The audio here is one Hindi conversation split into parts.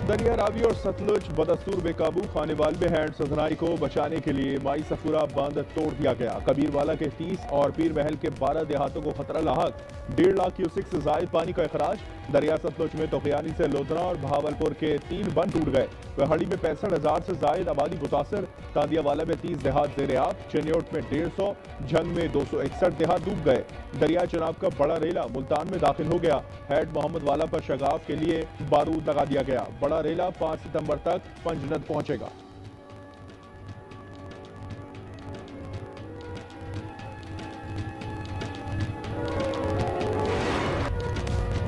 दरिया रावी और सतलुज बदस्तूर बेकाबू, खानेवाल में हैंड सजनाई को बचाने के लिए माई सफूरा बांध तोड़ दिया गया। कबीरवाला के 30 और पीर महल के 12 देहातों को खतरा लाहक। 1.5 लाख क्यूसिक से जायद पानी का अखराज। दरिया सतलुज में तोखियानी से लोधना और बहावलपुर के 3 बंद टूट गए। पहाड़ी में 65,000 से जायद आबादी मुतासर। तांदियावाला में 30 देहात ज़ेर-ए-आब। चनियोट में 150, झंग में 261 देहात डूब गए। दरिया चनाब का बड़ा रेला मुल्तान में दाखिल हो गया। हेड मोहम्मद वाला पर शगाफ के लिए बारूद लगा दिया गया। बड़ा रेला 5 सितंबर तक पंजनद पहुंचेगा।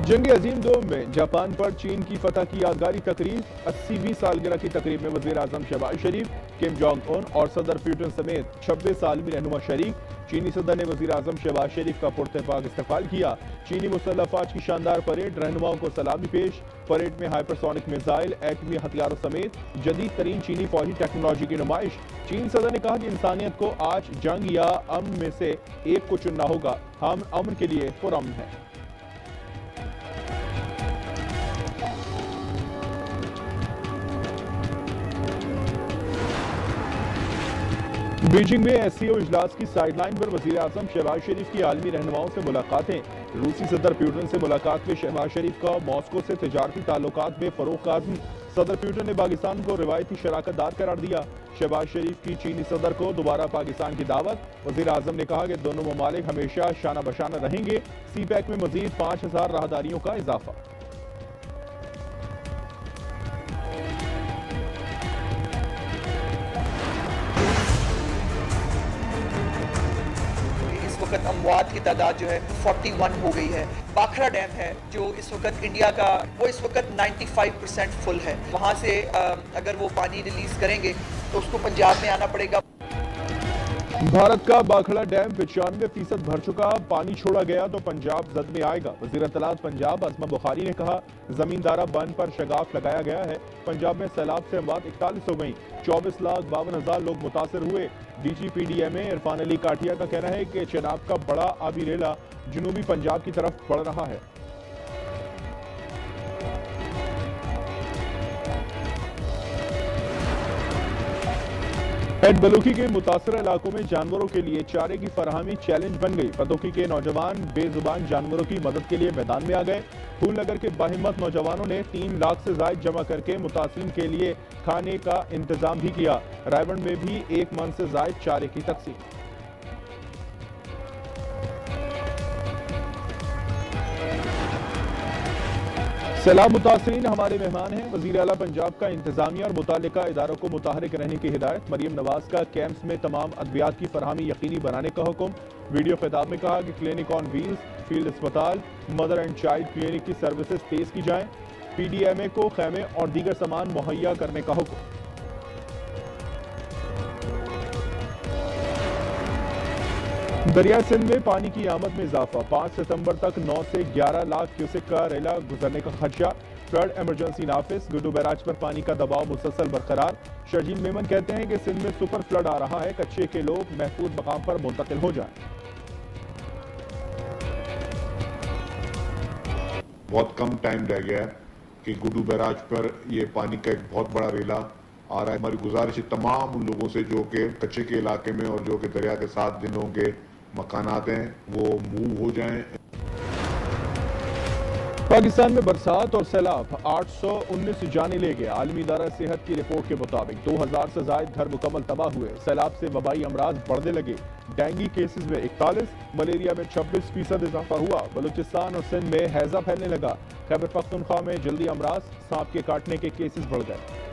जंग अजीम दोम में जापान पर चीन की फतह की यादगारी तकरीब। 80वीं सालगिरह की तकरीब में वजीर आजम शहबाज शरीफ, किम जोंग उन और सदर पुतिन समेत 26 आलमी रहनुमा शरीक। चीनी सदर ने वजीर आजम शहबाज शरीफ का पुरतपाक इस्तकबाल किया। चीनी मुसल्लह फौज की शानदार परेड, रहनुमाओं को सलामी पेश। परेड में हाइपरसोनिक मिसाइल, एटमी हथियारों समेत जदीद तरीन चीनी फौजी टेक्नोलॉजी की नुमाइश। चीन सदर ने कहा कि इंसानियत को आज जंग या अमन में से एक को चुनना होगा। हम अमन के लिए पुरअमन हैं। बीजिंग में एससीओ इजलास की साइडलाइन पर वजीर आजम शहबाज शरीफ की आलमी रहनुमाओं से मुलाकातें। रूसी सदर पुतिन से मुलाकात में शहबाज शरीफ का मॉस्को से तिजारती ताल्लुकात में फरोग का आज़म। सदर पुतिन ने पाकिस्तान को रिवायती शराकतदार करार दिया। शहबाज शरीफ की चीनी सदर को दोबारा पाकिस्तान की दावत। वजीर आजम ने कहा कि दोनों ममालिक हमेशा शाना बशाना रहेंगे। सी पैक में मजीद 5,000 राहदारियों का इजाफा। वक्त अमवात की तादाद जो है 41 हो गई है। बाखरा डैम है जो इस वक्त इंडिया का, वो इस वक्त 95% फुल है। वहाँ से अगर वो पानी रिलीज करेंगे तो उसको पंजाब में आना पड़ेगा। भारत का बाखड़ा डैम 95% भर चुका। पानी छोड़ा गया तो पंजाब जद में आएगा। वज़ीर इत्तलात पंजाब आज़मा बुखारी ने कहा, जमींदारा बंद पर शगाफ लगाया गया है। पंजाब में सैलाब से अमवात 41 हो गई। 24,52,000 लोग मुतासर हुए। DGPDMA इरफान अली काठिया का कहना है कि चनाब का बड़ा आबी रेला जनूबी पंजाब की तरफ बढ़ रहा है। हेड बलूकी के मुतासर इलाकों में जानवरों के लिए चारे की फराहमी चैलेंज बन गई। बदोखी के नौजवान बेजुबान जानवरों की मदद के लिए मैदान में आ गए। फूलनगर के बाहिम्मत नौजवानों ने 3 लाख से जायद जमा करके मुतासिन के लिए खाने का इंतजाम भी किया। रायवंड में भी 1 मन से जायद चारे की तकसीम। सैलाब मुतासरीन हमारे मेहमान हैं। वज़ीर आला पंजाब का इंतजामिया और मुतालिका इदारों को मुतहरिक रहने की हिदायत। मरियम नवाज का कैंप्स में तमाम अद्वियात की फरहमी यकीनी बनाने का हुक्म। वीडियो खिताब में कहा कि क्लिनिक ऑन व्हील्स, फील्ड अस्पताल, मदर एंड चाइल्ड क्लिनिक की सर्विसेज तेज की जाएं। PDMA को खैमे और दीगर सामान मुहैया करने का हुक्म। दरिया सिंध में पानी की आमद में इजाफा। 5 सितंबर तक 9 से 11 लाख क्यूसेक का रेला गुजरने का खदशा। फ्लड इमरजेंसी नाफिज। गुड्डू बैराज पर पानी का दबाव मुसलसल बरकरार। शर्जील मेमन कहते हैं कि सिंध में सुपर फ्लड आ रहा है। कच्चे के लोग महफूज मकाम पर मुंतकिल हो जाएं। बहुत कम टाइम रह गया है कि गुड्डू बैराज पर ये पानी का एक बहुत बड़ा रेला आ रहा है। हमारी गुजारिश है तमाम उन लोगों से जो कि कच्चे के इलाके में और जो कि दरिया के साथ जिन लोगों के मकानात हैं वो मूव हो जाएं। पाकिस्तान में बरसात और सैलाब 819 जाने ले गए। आलमी इदारा सेहत की रिपोर्ट के मुताबिक 2000 से जायद घर मुकम्मल तबाह हुए। सैलाब से वबाई अमराज बढ़ने लगे। डेंगू केसेस में 41, मलेरिया में 26% इजाफा हुआ। बलूचिस्तान और सिंध में हैजा फैलने लगा। खैबर पख्तूनख्वा में जल्दी अमराज, सांप के काटने के केसेस बढ़ गए।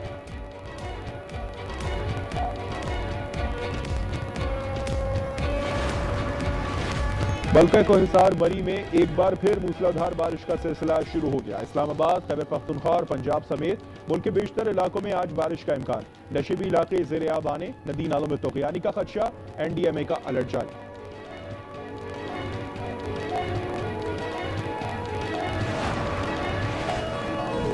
बल्कि कोहिसार मरी में एक बार फिर मूसलाधार बारिश का सिलसिला शुरू हो गया। इस्लामाबाद, खैबर पख्तूनख्वा और पंजाब समेत मुल्क के बेशतर इलाकों में आज बारिश का इम्कान। नशीबी इलाके ज़ेर-ए-आब आने, नदी नालों में तोक़यानी का खदशा। NDMA का अलर्ट जारी।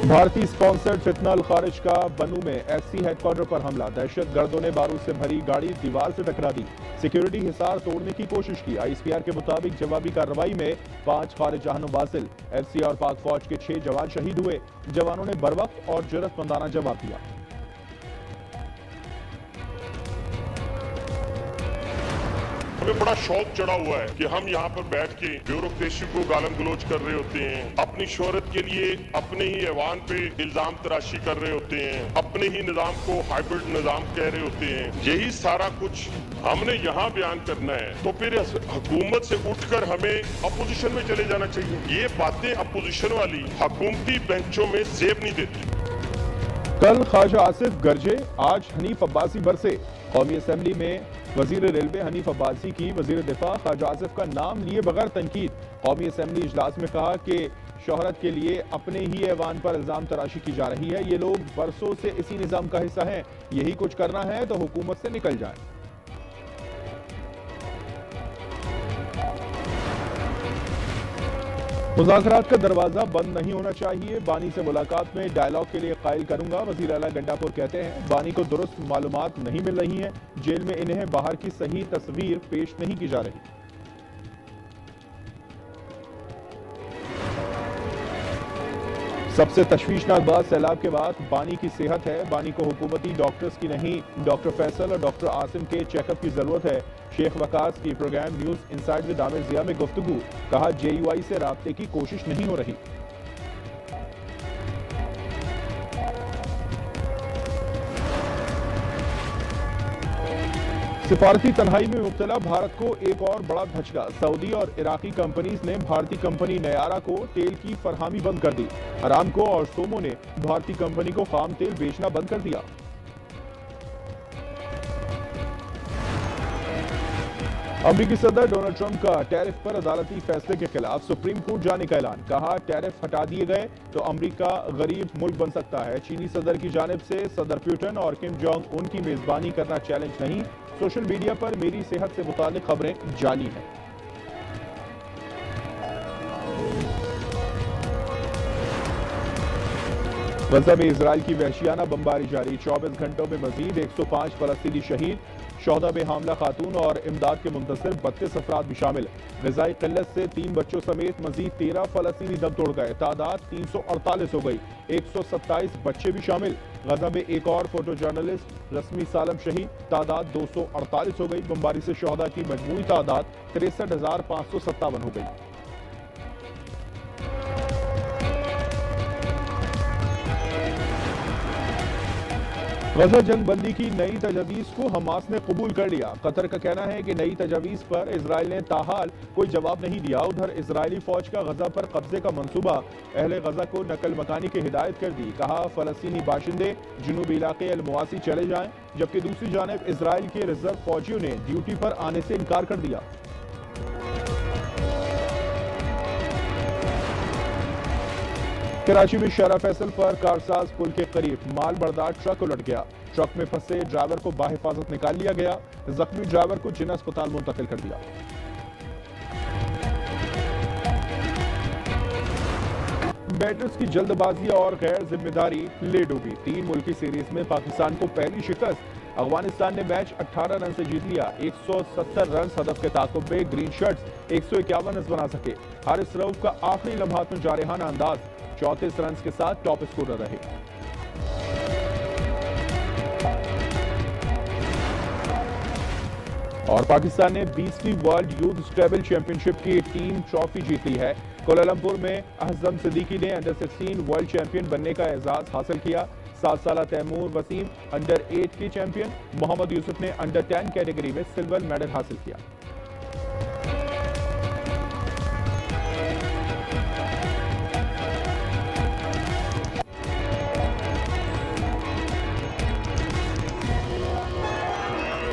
भारतीय स्पॉन्सर्ड फितना अल खारिज का बनू में एससी हेडक्वार्टर पर हमला। दहशतगर्दों ने बारूद से भरी गाड़ी दीवार से टकरा दी। सिक्योरिटी हिसार तोड़ने की कोशिश की। आईएसपीआर के मुताबिक जवाबी कार्रवाई में 5 खारिज वासिल, एफसी और पाक फौज के 6 जवान शहीद हुए। जवानों ने बरवक्त और जुर्रतमंदाना जवाब दिया। हमें बड़ा शौक चढ़ा हुआ है कि हम यहाँ पर बैठ के ब्यूरोक्रेसी को गालम गलोच कर रहे होते हैं, अपनी शोहरत के लिए अपने ही ऐवान पे इल्जाम तराशी कर रहे होते हैं, अपने ही निजाम को हाइब्रिड निजाम कह रहे होते हैं। यही सारा कुछ हमने यहाँ बयान करना है, तो फिर हुकूमत से उठकर हमें अपोजिशन में चले जाना चाहिए। ये बातें अपोजिशन वाली हुकूमती बेंचों में जेब नहीं देती। कल ख्वाजा आसिफ गरजे, आज हनीफ अब्बासी बरसे। कौमी असेंबली में वजीर रेलवे हनीफ अब्बासी की वजीर दिफा ख्वाजा आसिफ का नाम लिए बगैर तनकीद। कौमी असेंबली इजलास में कहा कि शोहरत के लिए अपने ही ऐवान पर इल्जाम तराशी की जा रही है। ये लोग बरसों से इसी निजाम का हिस्सा हैं। यही कुछ करना है तो हुकूमत से निकल जाए। मुज़ाकरात का दरवाजा बंद नहीं होना चाहिए। बानी से मुलाकात में डायलॉग के लिए कायल करूंगा। वज़ीर आला गंडापुर कहते हैं बानी को दुरुस्त मालूमात नहीं मिल रही है। जेल में इन्हें बाहर की सही तस्वीर पेश नहीं की जा रही। सबसे तशवीशनाक बात सैलाब के बाद बानी की सेहत है। बानी को हुकूमती डॉक्टर्स की नहीं, डॉक्टर फैसल और डॉक्टर आसिम के चेकअप की जरूरत है। शेख वकास की program news inside with Aamir Zia में गुफ्तगू, कहा जेयूआई से राब्ते की कोशिश नहीं हो रही। सिफारती तन्हाई में मुब्तला भारत को एक और बड़ा धचका। सऊदी और इराकी कंपनीज ने भारतीय कंपनी नयारा को तेल की फरहामी बंद कर दी। अरामको और सोमो ने भारतीय कंपनी को खाम तेल बेचना बंद कर दिया। अमेरिकी सदर डोनाल्ड ट्रंप का टैरिफ पर अदालती फैसले के खिलाफ सुप्रीम कोर्ट जाने का ऐलान। कहा टैरिफ हटा दिए गए तो अमेरिका गरीब मुल्क बन सकता है। चीनी सदर की जानिब से सदर पुतिन और किम जोंग उन की मेजबानी करना चैलेंज नहीं। सोशल मीडिया पर मेरी सेहत से मुतालिक खबरें जाली हैं। गजा में इजराइल की वहशियाना बमबारी जारी। 24 घंटों में मजीद 105 फलस्तीनी शहीद। शोहदा में हामला खातून और इमदाद के मुंतसिर 32 अफराद भी शामिल। ग़िज़ाई किल्लत से 3 बच्चों समेत मजीद 13 फलस्तीनी दम तोड़ गए। तादाद 348 हो गई। 127 बच्चे भी शामिल। गजा में एक और फोटो जर्नलिस्ट रस्मी सालम शहीद। तादाद 248 हो गई। बमबारी से शोहदा की मजमूई तादाद 63,557 हो गई। गजा जंग बंदी की नई तजवीज़ को हमास ने कबूल कर लिया। कतर का कहना है कि नई तजवीज़ पर इजराइल ने ताहाल कोई जवाब नहीं दिया। उधर इजरायली फौज का गजा पर कब्जे का मंसूबा, अहले गजा को नकल मकानी की हिदायत कर दी। कहा फलस्तीनी बाशिंदे जनूबी इलाके अल-मुआसी चले जाएं। जबकि दूसरी जानिब इजराइल के रिजर्व फौजियों ने ड्यूटी पर आने से इनकार कर दिया। कराची में शरा फैसल पर कारसाज पुल के करीब माल बरदार ट्रक उलट गया। ट्रक में फंसे ड्राइवर को बाहिफाजत निकाल लिया गया। जख्मी ड्राइवर को जिन्ना अस्पताल मुंतकिल कर दिया। बैटर्स की जल्दबाजी और गैर जिम्मेदारी ले डूबी। 3 मुल्की सीरीज में पाकिस्तान को पहली शिकस्त। अफगानिस्तान ने मैच 18 रन से जीत लिया। 170 रन हदफ के ताकुब में ग्रीन शर्ट्स 151 रन बना सके। हारिस रऊफ का आखिरी लम्हात में जारहाना अंदाज, 34 रन के साथ टॉप स्कोरर रहे। और पाकिस्तान ने 20वीं वर्ल्ड यूथ स्क्रैबल चैंपियनशिप की टीम ट्रॉफी जीत ली है। कोलालंपुर में अहजम सिद्दीकी ने अंडर 16 वर्ल्ड चैंपियन बनने का एजाज हासिल किया। 7 साल तैमूर वसीम अंडर 8 के चैंपियन। मोहम्मद यूसुफ ने अंडर 10 कैटेगरी में सिल्वर मेडल हासिल किया।